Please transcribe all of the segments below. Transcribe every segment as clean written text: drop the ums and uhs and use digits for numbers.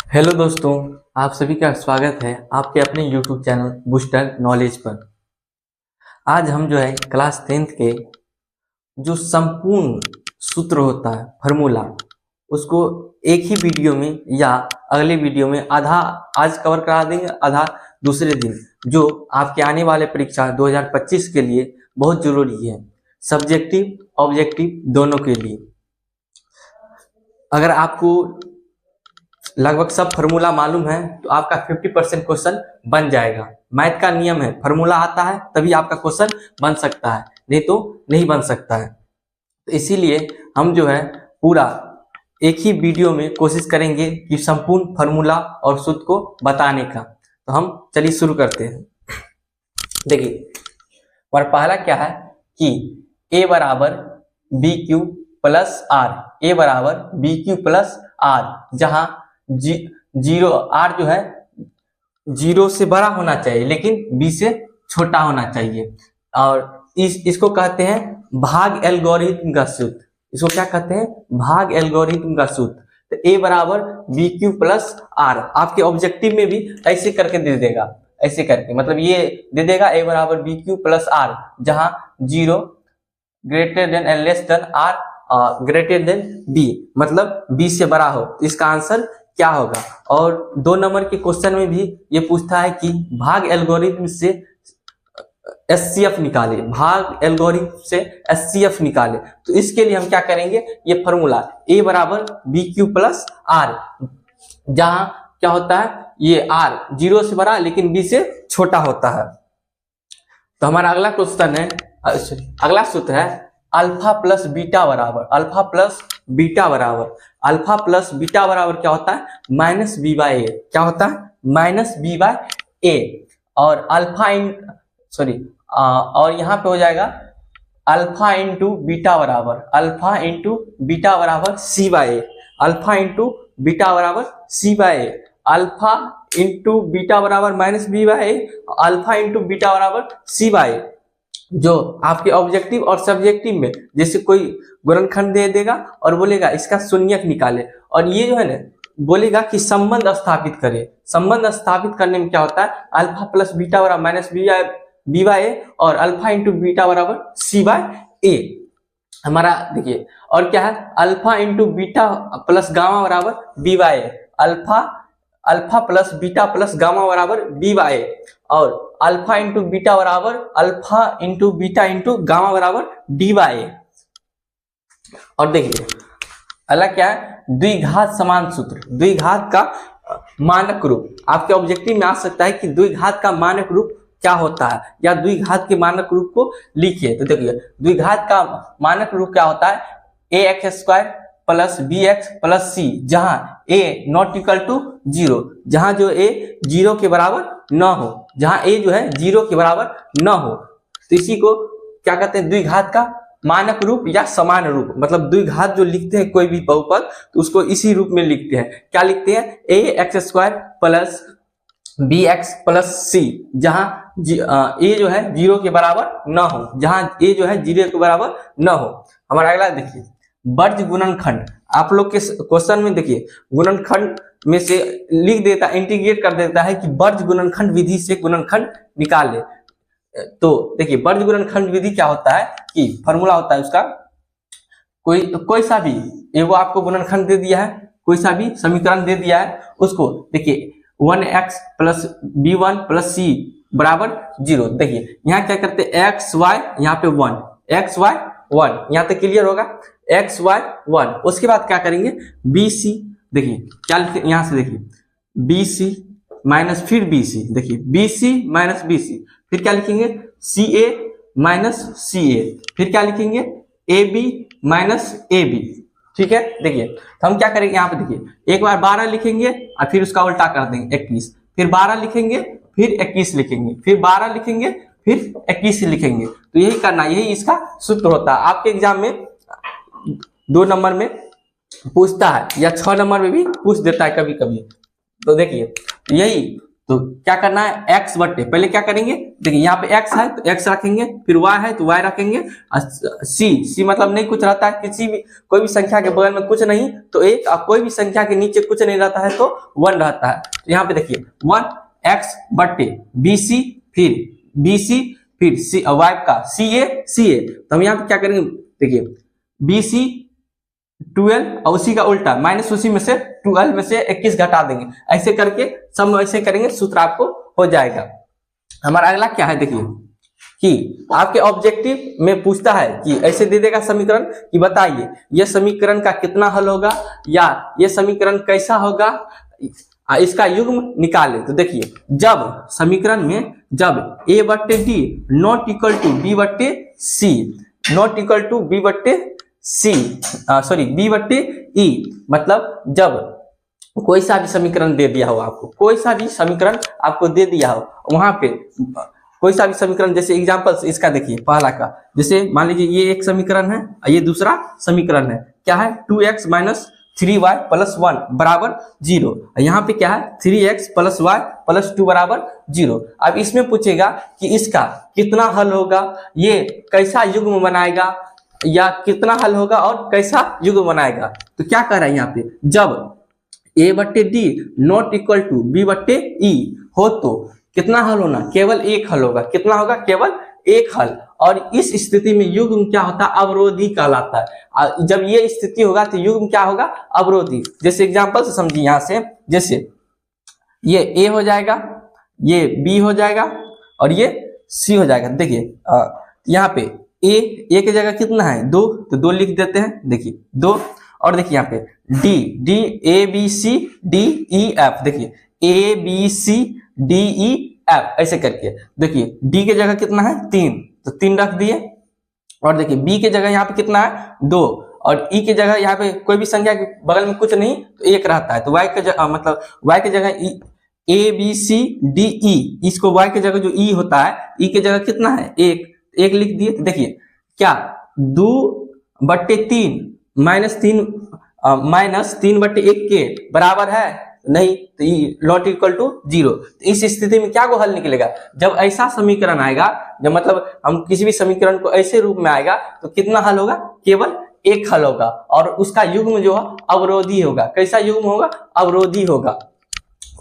Hello दोस्तों, आप सभी का स्वागत है आपके अपने यूट्यूब चैनल बूस्टर नॉलेज पर। आज हम जो है क्लास 10th के जो संपूर्ण सूत्र होता है फार्मूला, उसको एक ही वीडियो में या अगले वीडियो में आधा आज कवर करा देंगे, आधा दूसरे दिन, जो आपके आने वाले परीक्षा 2025 के लिए बहुत जरूरी है, सब्जेक्टिव ऑब्जेक्टिव दोनों के लिए। अगर आपको लगभग सब फार्मूला मालूम है तो आपका 50% क्वेश्चन बन जाएगा। मैथ का नियम है, फार्मूला आता है तभी आपका क्वेश्चन बन सकता है, नहीं तो नहीं बन सकता है। तो इसीलिए हम जो है पूरा एक ही वीडियो में कोशिश करेंगे कि संपूर्ण फार्मूला और सूत्र को बताने का। तो हम चलिए शुरू करते हैं। देखिए, और पहला क्या है कि a बराबर B Q plus R, a बराबर बी क्यू प्लस आर, जहां जीरो आर जो है जीरो से बड़ा होना चाहिए लेकिन बी से छोटा होना चाहिए। और इसको कहते हैं भाग एल्गोरिथम का सूत्र। इसको क्या कहते हैं? भाग एल्गोरिथम का सूत्र। तो ए बराबर बी क्यू प्लस आर आपके ऑब्जेक्टिव में भी ऐसे करके दे देगा, ऐसे करके मतलब ये दे देगा ए बराबर बी क्यू प्लस आर, जहां zero greater than and less than R greater than B, मतलब बी से बड़ा हो। इसका आंसर क्या होगा? और 2 नंबर के क्वेश्चन में भी ये पूछता है कि भाग एल्गोरिथम से एचसीएफ निकाले, भाग एल्गोरिथम से एचसीएफ निकाले। तो इसके लिए हम क्या करेंगे? ये फॉर्मूला ए बराबर बी क्यू प्लस आर, जहां क्या होता है ये आर जीरो से बड़ा लेकिन बी से छोटा होता है। तो हमारा अगला क्वेश्चन है, अगला सूत्र है अल्फा प्लस बीटा बराबर, अल्फा प्लस बीटा बराबर, अल्फा प्लस बीटा बराबर क्या होता है? Minus b by a. क्या होता है? Minus b by a. और अल्फा और यहाँ पे हो जाएगा अल्फा इंटू बीटा बराबर, अल्फा इंटू बीटा बराबर c by a, alpha into beta बराबर c by a, alpha into beta बराबर minus b by a, alpha into beta बराबर सी बाई ए। जो आपके ऑब्जेक्टिव और सब्जेक्टिव में जैसे कोई गुणनखंड दे देगा और बोलेगा इसका शून्यक निकाले, और ये जो है ना बोलेगा कि संबंध स्थापित करे। संबंध स्थापित करने में क्या होता है? अल्फा प्लस बीटा बराबर माइनस बी बाई ए और अल्फा इंटू बीटा बराबर सी बाई ए। हमारा देखिए और क्या है? Alpha into beta plus gamma बराबर b by a, alpha plus beta plus gamma बराबर बी बाई ए, और अल्फा इंटू बीटा बराबर alpha into beta into gamma बराबर डी बाई ए। और देखिए अगला क्या है? द्विघात समान सूत्र, द्विघात का मानक रूप। आपके ऑब्जेक्टिव में आ सकता है कि द्विघात का मानक रूप क्या होता है, या द्विघात के मानक रूप को लिखिए। तो देखिए द्विघात का मानक रूप क्या होता है? A x square plus b x plus c, जहां a not equal to zero, जहां जो ए जीरो के बराबर न हो, जहां ए जो है जीरो के बराबर न हो। तो इसी को क्या कहते हैं? द्विघात का मानक रूप या समान रूप। मतलब द्विघात जो लिखते हैं कोई भी बहुपद तो उसको इसी रूप में लिखते हैं। क्या लिखते हैं? A x square plus b x plus c, जहां ए जो है जीरो के बराबर न हो, जहां ए जो है जीरो के बराबर न हो। हमारा अगला देखिए वर्ज गुणनखंड। आप लोग के क्वेश्चन में देखिए गुणनखंड में से लिख देता, इंटीग्रेट कर देता है कि वर्ज गुणनखंड विधि से गुणनखंड निकाले। तो देखिए वर्ज गुणनखंड विधि क्या होता है कि फॉर्मूला होता है उसका, कोई सा भी एगो आपको गुणनखंड दे दिया है, कोई सा भी समीकरण दे दिया है, उसको देखिए 1x plus b one plus c बराबर जीरो। देखिए यहाँ क्या करते हैं? एक्स वाई, यहाँ पे 1, एक्स वाई 1, यहाँ तक क्लियर होगा? X Y 1। उसके बाद क्या करेंगे? बी सी, देखिए क्या लिखते हैं यहाँ से? देखिए बी सी माइनस फिर बी सी, देखिए B C minus B C, फिर क्या लिखेंगे? सी ए माइनस सी ए, फिर क्या लिखेंगे? A B minus A B. ठीक है, देखिए तो हम क्या करेंगे यहाँ पे? देखिए एक बार 12 लिखेंगे और फिर उसका उल्टा कर देंगे 21, फिर 12 लिखेंगे फिर 21 लिखेंगे, फिर 12 लिखेंगे फिर 21 लिखेंगे। तो यही करना, यही इसका सूत्र होता है। आपके एग्जाम में 2 नंबर में पूछता है या 6 नंबर में भी पूछ देता है कभी कभी। तो देखिए यही तो क्या करना है, x बट्टे, पहले क्या करेंगे, देखिए यहाँ पे x है तो x रखेंगे, फिर y है तो y रखेंगे, c मतलब नहीं कुछ रहता है, किसी भी कोई भी संख्या के बगल में कुछ नहीं तो एक, और कोई भी संख्या के नीचे कुछ नहीं रहता है तो 1 रहता है। तो यहाँ पे देखिए 1x बट्टे bc, फिर bc, फिर y का ca, तो हम यहाँ पे क्या करेंगे, देखिए bc 12 और उसी का उल्टा माइनस, उसी में से 12 में से 21 घटा देंगे, ऐसे करके सब ऐसे करेंगे, सूत्र आपको हो जाएगा। हमारा अगला क्या है, देखिए कि आपके ऑब्जेक्टिव में पूछता है कि ऐसे दे देगा समीकरण कि बताइए यह समीकरण का कितना हल होगा या यह समीकरण कैसा होगा, इसका युग्म निकाले। तो देखिए जब समीकरण में जब a बट्टे D not equal to b बट्टे C, not equal to b बट्टे सी, सॉरी b बट्टे ई, मतलब जब कोई सा भी समीकरण दे दिया हो आपको, कोई सा भी समीकरण आपको दे दिया हो, वहां पे कोई सा भी समीकरण, जैसे एग्जांपल्स इसका देखिए पहला का, जैसे मान लीजिए ये एक समीकरण है, ये दूसरा समीकरण है, क्या है 2x माइनस 3y प्लस 1 बराबर 0, यहाँ पे क्या है 3x प्लस y प्लस 2 बराबर 0। अब इसमें पूछेगा कि इसका कितना हल होगा, ये कैसा युग्म बनाएगा, या कितना हल होगा और कैसा युग्म बनाएगा। तो क्या कर रहा है यहाँ पे, जब a बट्टे D not equal to b बट्टे ई हो तो कितना हल होना, केवल एक हल होगा, कितना होगा, केवल एक हल। और इस स्थिति में युग्म क्या होता है, अवरोधी कहलाता है। जब ये स्थिति होगा तो युग्म क्या होगा, अवरोधी। जैसे एग्जांपल से समझिए, यहाँ से जैसे ये a हो जाएगा, ये b हो जाएगा और ये c हो जाएगा। देखिए यहाँ पे a की जगह कितना है 2, तो 2 लिख देते हैं, देखिए 2, और देखिए यहाँ पे d a b c d e f, देखिए a b c d e f ऐसे करके, देखिए d के जगह कितना है 3, तो 3 रख दिए, और देखिए b के जगह यहाँ पे कितना है 2, और e के जगह यहाँ पे कोई भी संख्या के बगल में कुछ नहीं तो 1 रहता है, तो y के जगह मतलब y के जगह a b c d e, इसको y के जगह जो e होता है, e के जगह कितना है 1 लिख दिए। तो देखिए क्या 2 बट्टे 3 माइनस 3 बट्टे 1 के बराबर है नहीं, तो ये नॉट इक्वल टू 0। तो इस स्थिति में क्या को हल निकलेगा, जब ऐसा समीकरण आएगा, जब मतलब हम किसी भी समीकरण को ऐसे रूप में आएगा तो कितना हल होगा, केवल एक हल होगा, और उसका युग्म जो है अवरोधी होगा। कैसा युग्म होगा, अवरोधी होगा।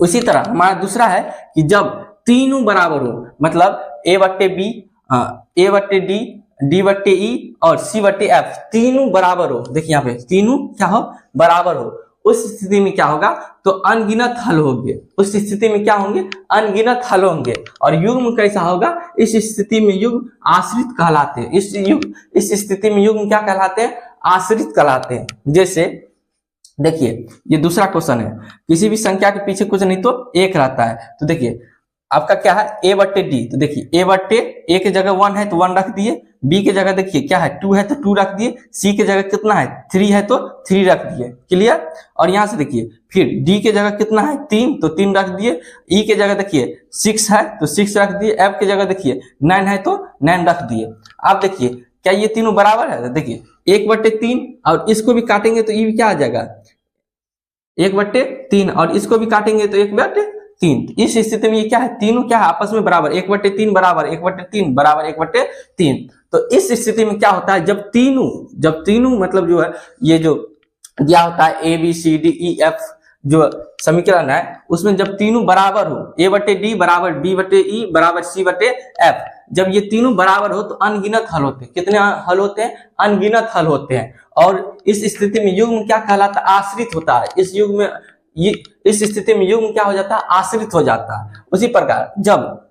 उसी तरह हमारा दूसरा है कि जब तीनों बराबर हो, मतलब a बट्टे बी, a बट्टे डी, डी बट्टे ई और सी बट्टे एफ तीनों बराबर हो, देखिए यहाँ पे तीनों क्या हो, बराबर हो, उस स्थिति में क्या होगा, तो अनगिनत हल होंगे। उस स्थिति में क्या होंगे, अनगिनत हल होंगे। और युग्म कैसा होगा, इस स्थिति में युग्म आश्रित कहलाते हैं। इस स्थिति में युग्म क्या कहलाते हैं, आश्रित कहलाते हैं। जैसे देखिए ये दूसरा क्वेश्चन है, किसी भी संख्या के पीछे कुछ नहीं तो 1 रहता है। तो देखिए आपका क्या है a बट्टे डी, तो देखिए a बट्टे a के जगह 1 है तो 1 रख दिए, b के जगह देखिए क्या है 2 है तो 2 रख दिए, c के जगह कितना है 3 है तो 3 रख दिए, क्लियर। और यहाँ से देखिए फिर d के जगह कितना है 3 तो 3 रख दिए, e के जगह देखिए 6 है तो 6 रख दिए, f के जगह देखिए 9 है तो 9 रख दिए। आप देखिए क्या ये तीनों बराबर है, तो देखिए 1 बट्टे 3 और इसको भी काटेंगे तो ये भी क्या आ जाएगा 1 बट्टे 3 और इसको भी काटेंगे तो 1 बट्टे 3। इस स्थिति में ये क्या है, तीनों क्या है आपस में बराबर, 1 बट्टे 3 बराबर 1 बट्टे 3 बराबर 1 बट्टे 3। तो इस स्थिति में क्या होता है, जब तीनों मतलब जो है ये जो दिया होता है A B C D E F जो समीकरण है, उसमें जब तीनों बराबर हो, ए बट्टे डी बराबर बी बट्टे ई बराबर सी बट्टे एफ, जब ये तीनों बराबर हो तो अनगिनत हल होते हैं। कितने हल होते हैं, अनगिनत हल होते हैं। और इस स्थिति में युग्म क्या कहलाता है, आश्रित होता है। इस स्थिति में युग्म क्या हो जाता है, आश्रित हो जाता है। उसी प्रकार जब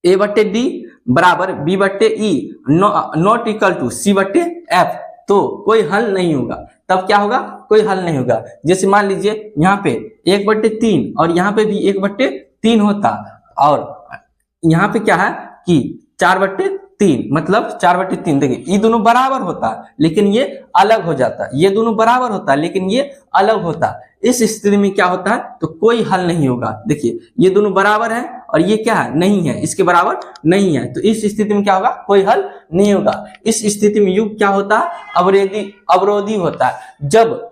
ए बट्टे डी बराबर बी बट्टे ई नॉट इक्वल टू सी बट्टे एफ, तो कोई हल नहीं होगा। तब क्या होगा, कोई हल नहीं होगा। जैसे मान लीजिए यहाँ पे 1 बट्टे 3 और यहाँ पे भी 1 बट्टे 3 होता, और यहाँ पे क्या है कि 4 बट्टे 3 मतलब 4 बट्टे 3। देखिए ये दोनों बराबर होता है लेकिन ये अलग हो जाता है, ये दोनों बराबर होता है लेकिन ये अलग होता है। इस स्थिति में क्या होता है, तो कोई हल नहीं होगा। देखिए ये दोनों बराबर है और ये क्या है, नहीं है, इसके बराबर नहीं है, तो इस स्थिति में क्या होगा, कोई हल नहीं होगा। इस स्थिति में युग्म क्या होता है, अवरोधी होता है। जब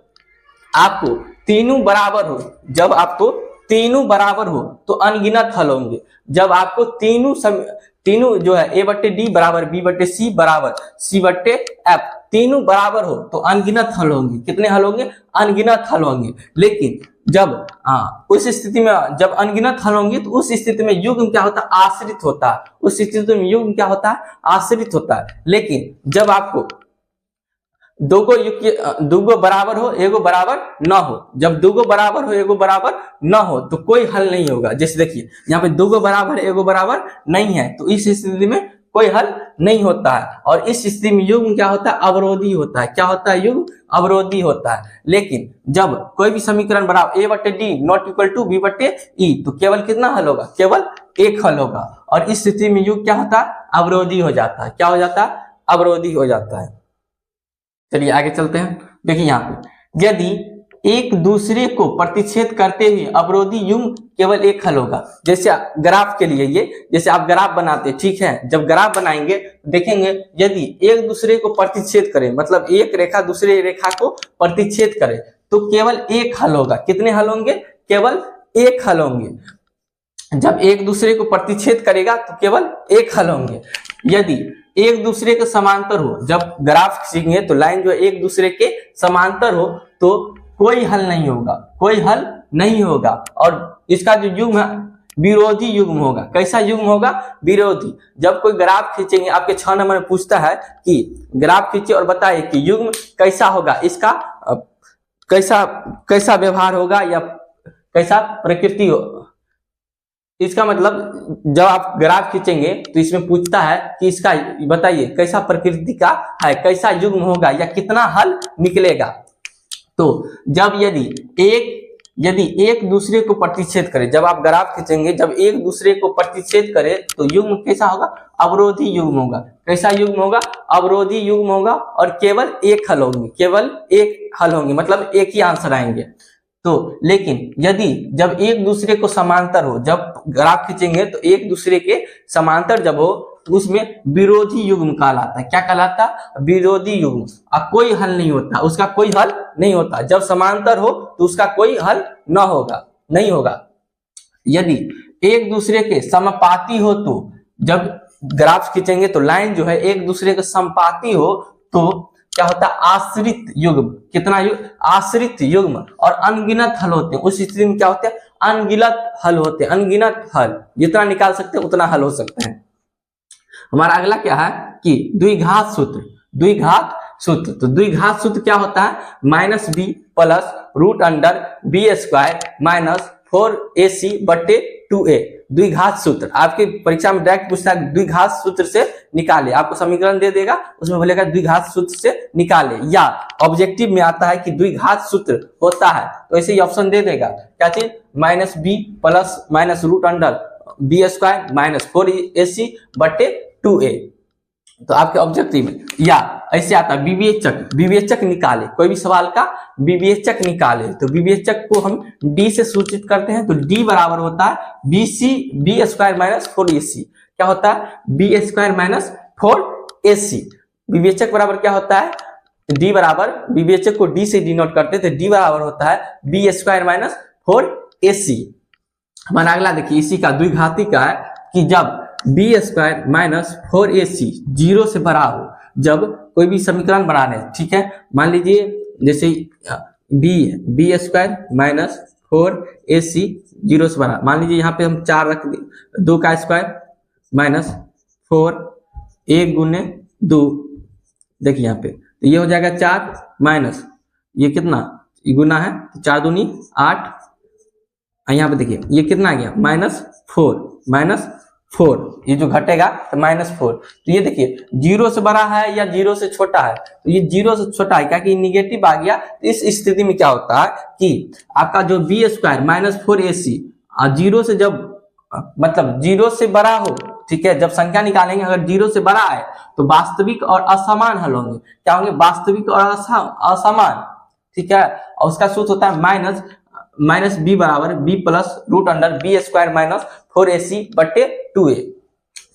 आपको तीनों बराबर हो, जब आपको तीनों बराबर हो तो अनगिनत हल होंगे। जब आपको तीनों जो है a/d बराबर b/c बराबर c/f तीनों बराबर हो तो अनगिनत हल होंगे। कितने हल होंगे? अनगिनत हल होंगे। लेकिन जब उस स्थिति में जब अनगिनत हल होंगे तो उस स्थिति में युग्म क्या होता है? आश्रित होता है। उस स्थिति में युग्म क्या होता है? आश्रित होता है। लेकिन जब आपको दूगो बराबर हो एगो बराबर न हो, जब दूगो बराबर हो एगो बराबर न हो तो कोई हल नहीं होगा। जैसे देखिए यहाँ पे दूगो बराबर एगो बराबर नहीं है तो इस स्थिति में कोई हल नहीं होता है। और इस स्थिति में युग्म क्या होता है? अवरोधी होता है। क्या होता है? युग्म अवरोधी होता है। लेकिन जब कोई भी समीकरण बराबर a/d not equal to b/e तो केवल कितना हल होगा? केवल एक हल होगा। और इस स्थिति में युग्म क्या होता है? अवरोधी हो जाता है। क्या हो जाता है? अवरोधी हो जाता है। चलिए आगे चलते हैं। देखिए यहाँ पे यदि एक दूसरे को प्रतिच्छेद करते हुए अवरोधी युग्म केवल एक हल होगा। जैसे ग्राफ के लिए जैसे आप ग्राफ बनाते, ठीक है, जब ग्राफ बनाएंगे देखेंगे यदि एक दूसरे को प्रतिच्छेद करे, मतलब एक रेखा दूसरे रेखा को प्रतिच्छेद करे तो केवल एक हल होगा। कितने हल होंगे? केवल एक हल होंगे। जब एक दूसरे को प्रतिच्छेद करेगा तो केवल एक हल होंगे। यदि एक दूसरे के समांतर हो, जब ग्राफ खींचेंगे तो लाइन जो एक दूसरे के समांतर हो तो कोई हल नहीं होगा। कोई हल नहीं होगा। और इसका जो युग्म है विरोधी युग्म होगा। कैसा युग्म होगा? विरोधी। जब कोई ग्राफ खींचेंगे, आपके 6 नंबर में पूछता है कि ग्राफ खींचे और बताइए कि युग्म कैसा होगा, इसका कैसा व्यवहार होगा या कैसा प्रकृति हो। इसका मतलब जब आप ग्राफ खींचेंगे तो इसमें पूछता है कि इसका बताइए कैसा प्रकृति का है, कैसा युग्म होगा या कितना हल निकलेगा। तो जब यदि एक दूसरे को प्रतिच्छेद करे, जब आप ग्राफ खींचेंगे, जब एक दूसरे को प्रतिच्छेद करे तो युग्म कैसा होगा? अवरोधी युग्म होगा। कैसा युग्म होगा? अवरोधी युग्म होगा। और केवल एक हल होंगे। केवल एक हल होंगे, मतलब एक ही आंसर आएंगे। तो लेकिन यदि जब एक दूसरे को समांतर हो, जब ग्राफ खींचेंगे तो एक दूसरे के समांतर जब हो तो उसमें विरोधी युग्म कहलाता है। क्या कहलाता है? विरोधी युग्म। अब कोई हल नहीं होता, उसका कोई हल नहीं होता। जब समांतर हो तो उसका कोई हल नहीं होगा। यदि एक दूसरे के समपाती हो तो जब ग्राफ खींचेंगे तो लाइन जो है एक दूसरे के समपाती हो तो क्या होता है? आश्रित युग्म। कितना युग्म? आश्रित युग्म। और अनगिनत हल होते हैं। उस स्थिति में क्या होते हैं? अनगिनत हल होते हैं। अनगिनत हल जितना निकाल सकते हैं उतना हल हो सकते हैं। हमारा अगला क्या है कि द्विघात सूत्र। द्विघात सूत्र, तो द्विघात सूत्र क्या होता है? -b plus √b² -4ac/2a। द्विघात सूत्र आपके परीक्षा में डायरेक्ट पूछता है द्विघात सूत्र से निकाले। आपको समीकरण दे देगा, उसमें बोलेगा द्विघात सूत्र से निकाले। या ऑब्जेक्टिव में आता है कि द्विघात सूत्र होता है तो ऐसे ही ऑप्शन दे देगा। क्या चीज? -b plus -√b² -4ac/2a। तो आपके ऑब्जेक्टिव में या ऐसे आता है विवेचक निकाले। कोई भी सवाल का विवेचक निकाले तो विवेचक को हम d से सूचित करते हैं। तो d बराबर होता है b² -4ac। क्या होता है? b² -4ac। विवेचक बराबर क्या होता है? d बराबर, विवेचक को d से डिनोट करते थे, d बराबर होता है b² -4ac। हमारा अगला देखिए इसी का द्विघाती का है कि जब b² -4ac 0 से बड़ा हो, जब कोई भी समीकरण बना रहे, ठीक है, मान लीजिए जैसे b² -4ac 0 से बड़ा, मान लीजिए यहाँ पे हम 4 रख दें, 2 का स्क्वायर -4 1 गुने 2, देखिए यहाँ पे तो ये हो जाएगा 4 माइनस ये कितना ये गुना है 4 दूनी 8, यहाँ पे देखिए ये कितना आ गया -4 ये जो घटेगा तो -4। तो ये देखिए 0 से बड़ा है या 0 से छोटा है, तो ये 0 से छोटा है क्या कि निगेटिव आ गया। तो इस स्थिति में क्या होता है कि आपका जो b² -4ac 0 से जब मतलब 0 से बड़ा हो, ठीक है, जब संख्या निकालेंगे अगर 0 से बड़ा है तो वास्तविक और असमान हल होंगे। क्या होंगे? वास्तविक और असमान, ठीक है। और उसका सूत्र होता है -b बराबर b प्लस √b² -4ac/2a।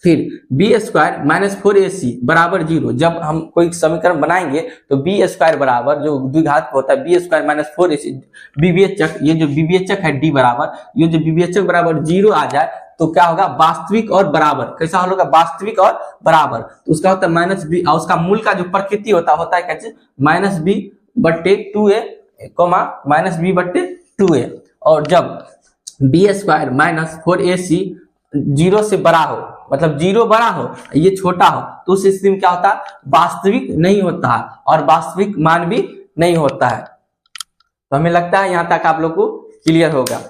फिर बी स्क्वायर माइनस 4ac बराबर 0। जब हम कोई समीकरण बनाएंगे तो बी स्क्वायर बराबर जो द्विघात होता है बी स्क्वायर माइनस 4ac विवेचक, ये जो विवेचक है डी बराबर, ये जो विवेचक बराबर 0 आ जाए तो क्या होगा, वास्तविक और बराबर। कैसा होगा, वास्तविक और बराबर। तो उसका होता है माइनस बी, और उसका मूल का जो प्रकृति होता है क्या चीज, माइनस बी बट्टे 2a कोमा माइनस बी बट्टे 2a। और जब बी स्क्वायर माइनस 4ac 0 से बड़ा हो, मतलब 0 बड़ा हो ये छोटा हो, तो उस स्थिति में क्या होता है, वास्तविक नहीं होता है और वास्तविक मान भी नहीं होता है। तो हमें लगता है यहां तक आप लोग को क्लियर होगा।